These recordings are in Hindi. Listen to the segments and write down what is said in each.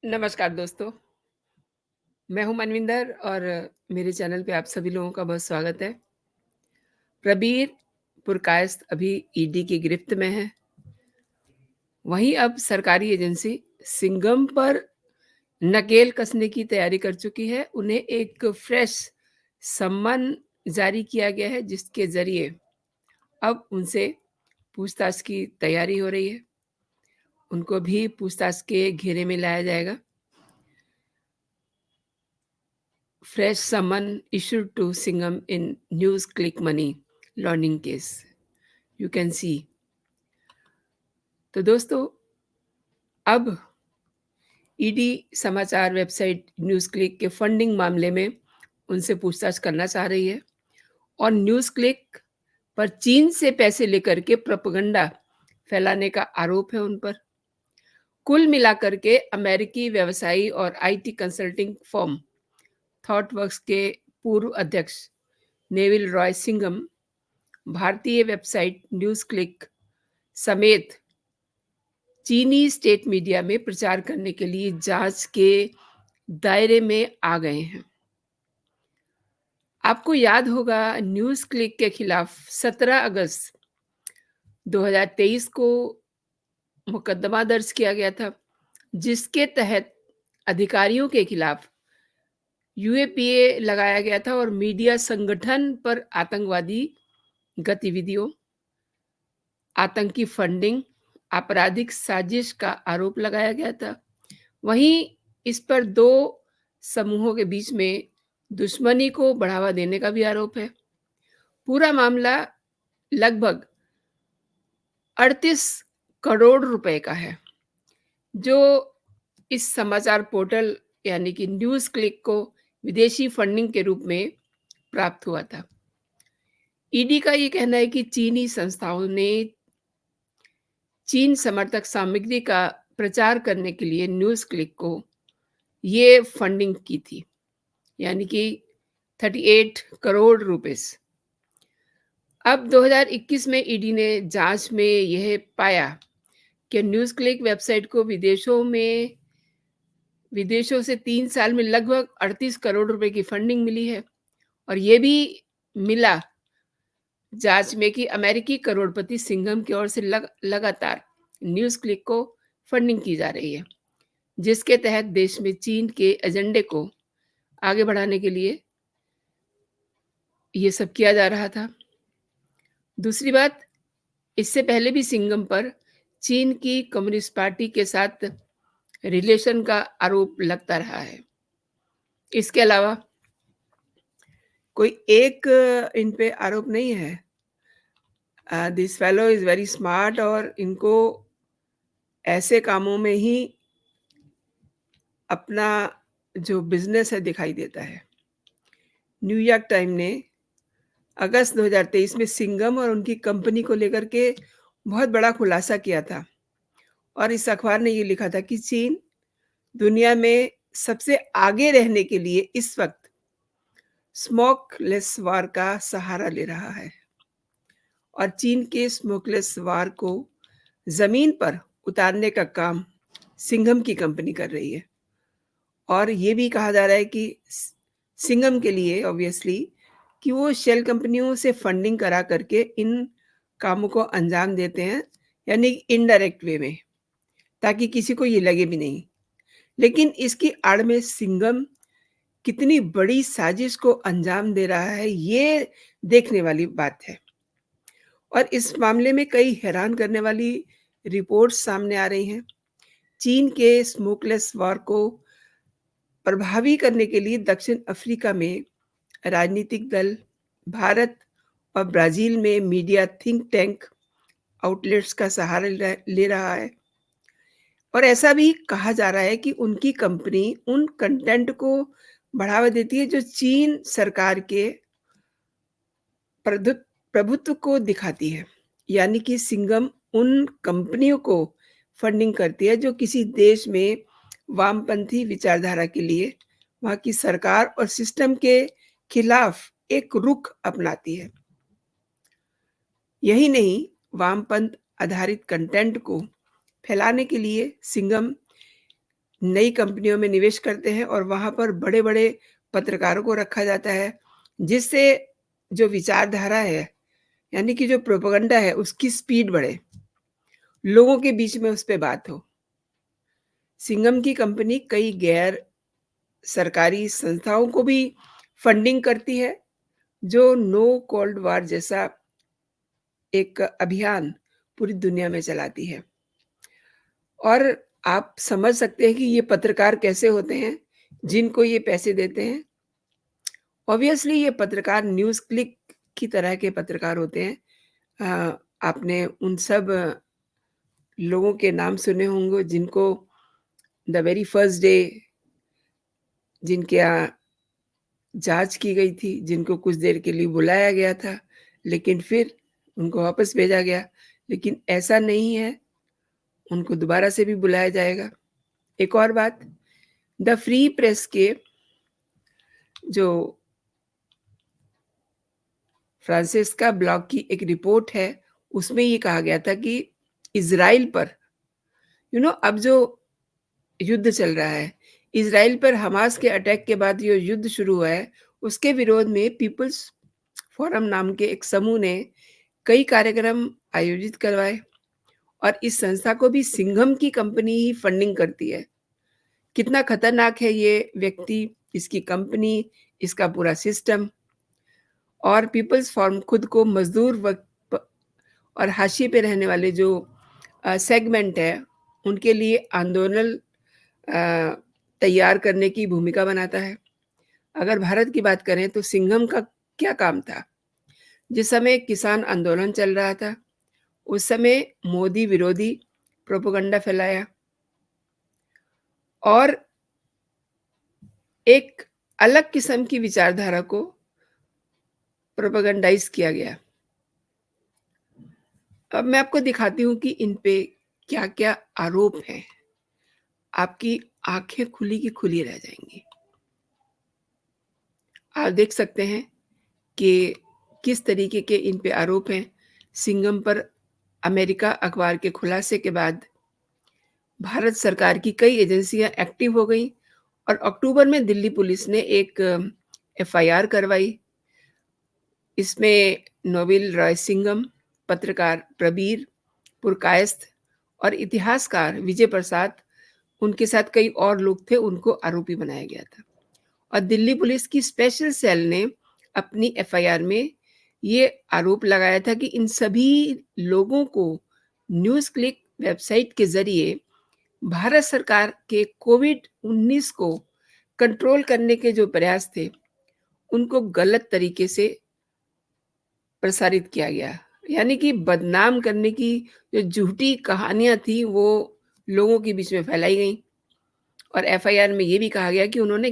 नमस्कार दोस्तों, मैं हूँ मनविंदर और मेरे चैनल पे आप सभी लोगों का बहुत स्वागत है। प्रबीर पुरकायस्थ अभी ईडी की गिरफ्त में है। वहीं अब सरकारी एजेंसी सिंघम पर नकेल कसने की तैयारी कर चुकी है। उन्हें एक फ्रेश सम्मन जारी किया गया है जिसके ज़रिए अब उनसे पूछताछ की तैयारी हो रही है। उनको भी पूछताछ के घेरे में लाया जाएगा। Fresh summon issued to Singham in NewsClick money laundering case. You can see. तो दोस्तों अब ईडी समाचार वेबसाइट न्यूज़ क्लिक के फंडिंग मामले में उनसे पूछताछ करना चाह रही है और न्यूज़ क्लिक पर चीन से पैसे लेकर के प्रोपेगेंडा फैलाने का आरोप है उन पर। कुल मिलाकर के अमेरिकी व्यवसायी और आईटी कंसल्टिंग फर्म थॉटवर्क्स के पूर्व अध्यक्ष नेविल रॉय सिंघम भारतीय वेबसाइट न्यूज़ क्लिक समेत चीनी स्टेट मीडिया में प्रचार करने के लिए जांच के दायरे में आ गए हैं। आपको याद होगा न्यूज़ क्लिक के खिलाफ 17 अगस्त 2023 को मुकदमा दर्ज किया गया था, जिसके तहत अधिकारियों के खिलाफ यूएपीए लगाया गया था और मीडिया संगठन पर आतंकवादी गतिविधियों, आतंकी फंडिंग, आपराधिक साजिश का आरोप लगाया गया था। वहीं इस पर 2 समूहों के बीच में दुश्मनी को बढ़ावा देने का भी आरोप है। पूरा मामला लगभग 38 करोड़ रुपए का है, जो इस समाचार पोर्टल यानी कि न्यूज़ क्लिक को विदेशी फंडिंग के रूप में प्राप्त हुआ था। ईडी का ये कहना है कि चीनी संस्थाओं ने चीन समर्थक सामग्री का प्रचार करने के लिए न्यूज़ क्लिक को ये फंडिंग की थी, यानी कि 38 करोड़ रुपीस। अब 2021 में ईडी ने जांच में यह पाया कि न्यूज़ क्लिक वेबसाइट को विदेशों से 3 साल में लगभग 38 करोड़ रुपए की फंडिंग मिली है और ये भी मिला जांच में कि अमेरिकी करोड़पति सिंघम की ओर से लगातार न्यूज़ क्लिक को फंडिंग की जा रही है, जिसके तहत देश में चीन के एजेंडे को आगे बढ़ाने के लिए ये सब किया जा रहा था। दूसरी बात, इससे पहले भी सिंघम पर चीन की कम्युनिस्ट पार्टी के साथ रिलेशन का आरोप लगता रहा है। इसके अलावा कोई एक इन पे आरोप नहीं है। This fellow is very smart और इनको ऐसे कामों में ही अपना जो बिज़नेस है दिखाई देता है। न्यूयॉर्क टाइम ने अगस्त 2023 में सिंघम और उनकी कंपनी को लेकर के बहुत बड़ा खुलासा किया था और इस अखबार ने ये लिखा था कि चीन दुनिया में सबसे आगे रहने के लिए इस वक्त स्मोकलेस वार का सहारा ले रहा है और चीन के स्मोकलेस वार को जमीन पर उतारने का काम सिंघम की कंपनी कर रही है। और ये भी कहा जा रहा है कि सिंघम के लिए ऑब्वियसली कि वो शेल कंपनियों से फंडिंग करा करके इन कामों को अंजाम देते हैं, यानी इनडायरेक्ट वे में, ताकि किसी को ये लगे भी नहीं। लेकिन इसकी आड़ में सिंघम कितनी बड़ी साजिश को अंजाम दे रहा है, ये देखने वाली बात है। और इस मामले में कई हैरान करने वाली रिपोर्ट्स सामने आ रही हैं। चीन के स्मोकलेस वॉर को प्रभावी करने के लिए दक्षिण अफ्रीका में राजनीतिक दल, भारत और ब्राज़ील में मीडिया थिंक टैंक आउटलेट्स का सहारा ले रहा है और ऐसा भी कहा जा रहा है कि उनकी कंपनी उन कंटेंट को बढ़ावा देती है जो चीन सरकार के प्रभुत्व को दिखाती है, यानी कि सिंघम उन कंपनियों को फंडिंग करती है जो किसी देश में वामपंथी विचारधारा के लिए वहाँ की सरकार और सिस्टम के खिलाफ एक रुख अपनाती है। यही नहीं, वामपंथ आधारित कंटेंट को फैलाने के लिए सिंघम नई कंपनियों में निवेश करते हैं और वहाँ पर बड़े-बड़े पत्रकारों को रखा जाता है, जिससे जो विचारधारा है, यानी कि जो प्रोपेगेंडा है, उसकी स्पीड बढ़े, लोगों के बीच में उस पे बात हो। सिंघम की कंपनी कई गैर सरकारी संस्थाओं को भी फंडिंग करती है, जो नो कोल्ड वॉर जैसा एक अभियान पूरी दुनिया में चलाती है। और आप समझ सकते हैं कि ये पत्रकार कैसे होते हैं, जिनको ये पैसे देते हैं। ऑब्वियसली ये पत्रकार न्यूज़ क्लिक की तरह के पत्रकार होते हैं। आपने उन सब लोगों के नाम सुने होंगे जिनको द वेरी फर्स्ट डे जिनके यहाँ जाँच की गई थी, जिनको कुछ देर के लिए बुलाया गया था, लेकिन फिर उनको वापस भेजा गया। लेकिन ऐसा नहीं है, उनको दोबारा से भी बुलाया जाएगा। एक और बात, द फ्री प्रेस के जो फ्रांसिस्का ब्लॉग की एक रिपोर्ट है, उसमें ये कहा गया था कि इज़राइल पर अब जो युद्ध चल रहा है, इज़राइल पर हमास के अटैक के बाद जो युद्ध शुरू हुआ है, उसके विरोध में पीपल्स फोरम नाम के एक समूह ने कई कार्यक्रम आयोजित करवाए और इस संस्था को भी सिंघम की कंपनी ही फंडिंग करती है। कितना खतरनाक है ये व्यक्ति, इसकी कंपनी, इसका पूरा सिस्टम। और पीपल्स फोरम खुद को मज़दूर वर्ग प और हाशिए पे रहने वाले जो सेगमेंट है, उनके लिए आंदोलन अ, तैयार करने की भूमिका बनाता है। अगर भारत की बात करें तो सिंघम का क्या काम था? जिस समय किसान आंदोलन चल रहा था, उस समय मोदी विरोधी प्रोपेगेंडा फैलाया और एक अलग किस्म की विचारधारा को प्रोपेगेंडाइज़ किया गया। अब मैं आपको दिखाती हूँ कि इन पे क्या-क्या आरोप हैं। आपकी आँखें खुली की खुली रह जाएँगी। आप देख सकते हैं कि किस तरीके के इन पे आरोप हैं। सिंघम पर अमेरिका अखबार के खुलासे के बाद भारत सरकार की कई एजेंसियाँ एक्टिव हो गईं और अक्टूबर में दिल्ली पुलिस ने एक एफआईआर करवाई। इसमें नोवेल रॉय सिंघम, पत्रकार प्रबीर पुरकायस्थ और इतिहासकार विजय प्रसाद, उनके साथ कई और लोग थे, उनको आरोपी बनाया गया था। और दिल्ली पुलिस की स्पेशल सेल ने अपनी एफआईआर में ये आरोप लगाया था कि इन सभी लोगों को न्यूज़ क्लिक वेबसाइट के ज़रिए भारत सरकार के कोविड-19 को कंट्रोल करने के जो प्रयास थे, उनको गलत तरीके से प्रसारित किया गया। यानी कि बदनाम करने की जो झूठी कहानियाँ थी, वो लोगों के बीच में फैलाई गईं और एफआईआर में ये भी कहा गया कि उन्होंने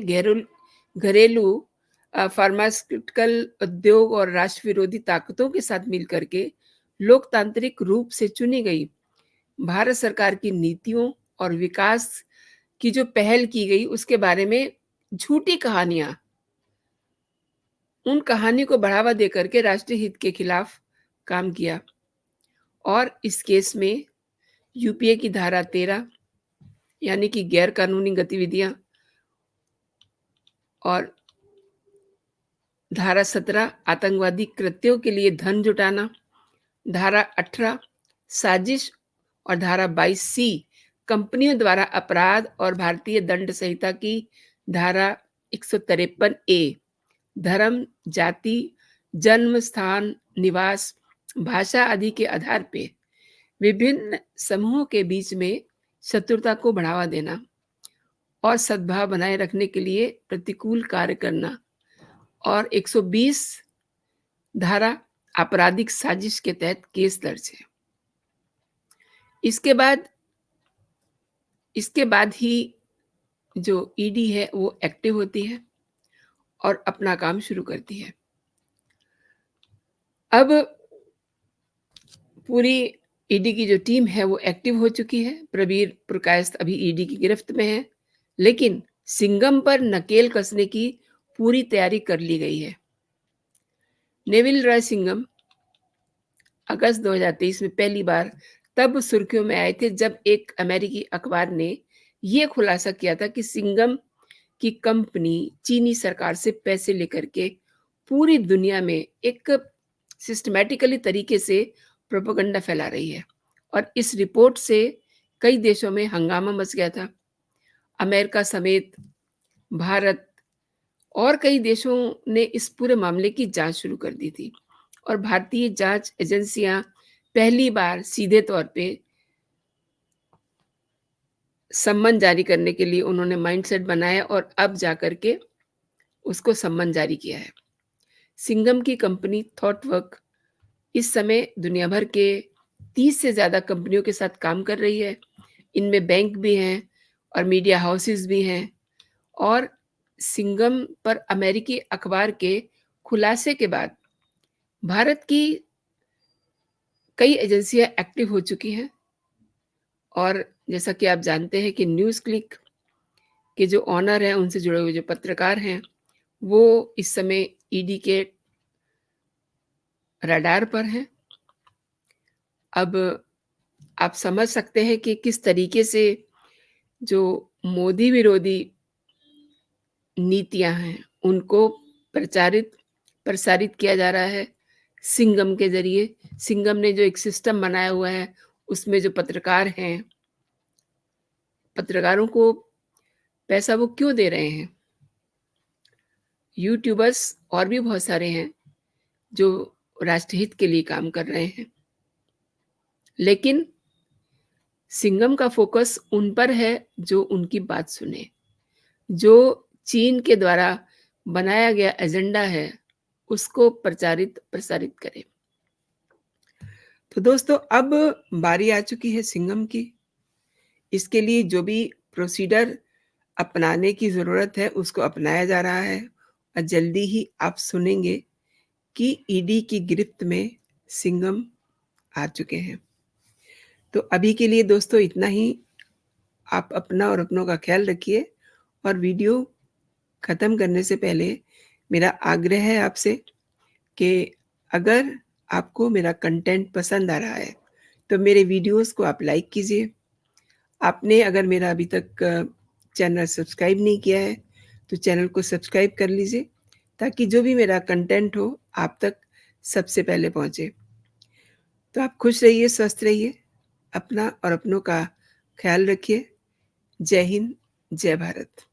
घरेलू फार्मास्यूटिकल उद्योग और राष्ट्र विरोधी ताकतों के साथ मिल कर के लोकतांत्रिक रूप से चुनी गई भारत सरकार की नीतियों और विकास की जो पहल की गई, उसके बारे में झूठी कहानियाँ, उन कहानियों को बढ़ावा देकर के राष्ट्रीय हित के खिलाफ काम किया। और इस केस में यूपीए की धारा 13 यानी कि गैर कानूनी गतिविधियाँ और धारा 17 आतंकवादी कृत्यों के लिए धन जुटाना, धारा 18 साजिश और धारा 22 सी कंपनियों द्वारा अपराध और भारतीय दंड संहिता की धारा 153 ए धर्म, जाति, जन्म स्थान, निवास, भाषा आदि के आधार पे विभिन्न समूहों के बीच में शत्रुता को बढ़ावा देना और सद्भाव बनाए रखने के लिए प्रतिकूल कार्य करना और 120 धारा आपराधिक साजिश के तहत केस दर्ज है। इसके बाद इसके बाद ही जो ईडी है वो एक्टिव होती है और अपना काम शुरू करती है। अब पूरी ईडी की जो टीम है वो एक्टिव हो चुकी है। प्रबीर पुरकायस्थ अभी ईडी की गिरफ्त में है, लेकिन सिंघम पर नकेल कसने की पूरी तैयारी कर ली गई है। नेविल रॉय सिंघम अगस्त 2023 में पहली बार तब सुर्खियों में आए थे जब एक अमेरिकी अखबार ने ये खुलासा किया था कि सिंघम की कंपनी चीनी सरकार से पैसे लेकर के पूरी दुनिया में एक सिस्टमैटिकली तरीके से प्रोपेगेंडा फैला रही है और इस रिपोर्ट से कई देशों में हंगामा मच गया था। अमेरिका समेत भारत और कई देशों ने इस पूरे मामले की जांच शुरू कर दी थी और भारतीय जांच एजेंसियां पहली बार सीधे तौर पे सम्मन जारी करने के लिए उन्होंने माइंडसेट बनाया और अब जाकर के उसको सम्मन जारी किया है। सिंघम की कंपनी थॉटवर्क इस समय दुनिया भर के 30 से ज़्यादा कंपनियों के साथ काम कर रही है। इनमें बैंक भी हैं और मीडिया हाउसेस भी हैं और सिंघम पर अमेरिकी अखबार के खुलासे के बाद भारत की कई एजेंसियां एक्टिव हो चुकी हैं और जैसा कि आप जानते हैं कि न्यूज़ क्लिक के जो ऑनर हैं, उनसे जुड़े हुए जो पत्रकार हैं, वो इस समय ईडी के रडार पर हैं। अब आप समझ सकते हैं कि किस तरीके से जो मोदी विरोधी नीतियां हैं, उनको प्रसारित किया जा रहा है सिंघम के ज़रिए। सिंघम ने जो एक सिस्टम बनाया हुआ है, उसमें जो पत्रकार हैं, पत्रकारों को पैसा वो क्यों दे रहे हैं? यूट्यूबर्स और भी बहुत सारे हैं, जो राष्ट्रहित के लिए काम कर रहे हैं। लेकिन सिंघम का फ़ोकस उन पर है, जो उनकी बात सुने, जो चीन के द्वारा बनाया गया एजेंडा है, उसको प्रसारित करे। तो दोस्तों, अब बारी आ चुकी है सिंघम की। इसके लिए जो भी प्रोसीडर अपनाने की ज़रूरत है, उसको अपनाया जा रहा है और जल्दी ही आप सुनेंगे कि ईडी की गिरफ्त में सिंघम आ चुके हैं। तो अभी के लिए दोस्तों इतना ही। आप अपना और अपनों का ख़्याल रखिए और वीडियो ख़त्म करने से पहले मेरा आग्रह है आपसे कि अगर आपको मेरा कंटेंट पसंद आ रहा है, तो मेरे वीडियोज़ को आप लाइक कीजिए। आपने अगर मेरा अभी तक चैनल सब्सक्राइब नहीं किया है, तो चैनल को सब्सक्राइब कर लीजिए, ताकि जो भी मेरा कंटेंट हो, आप तक सबसे पहले पहुँचे। तो आप खुश रहिए, स्वस्थ रहिए, अपना और अपनों का ख़्याल रखिए। जय हिंद, जय भारत।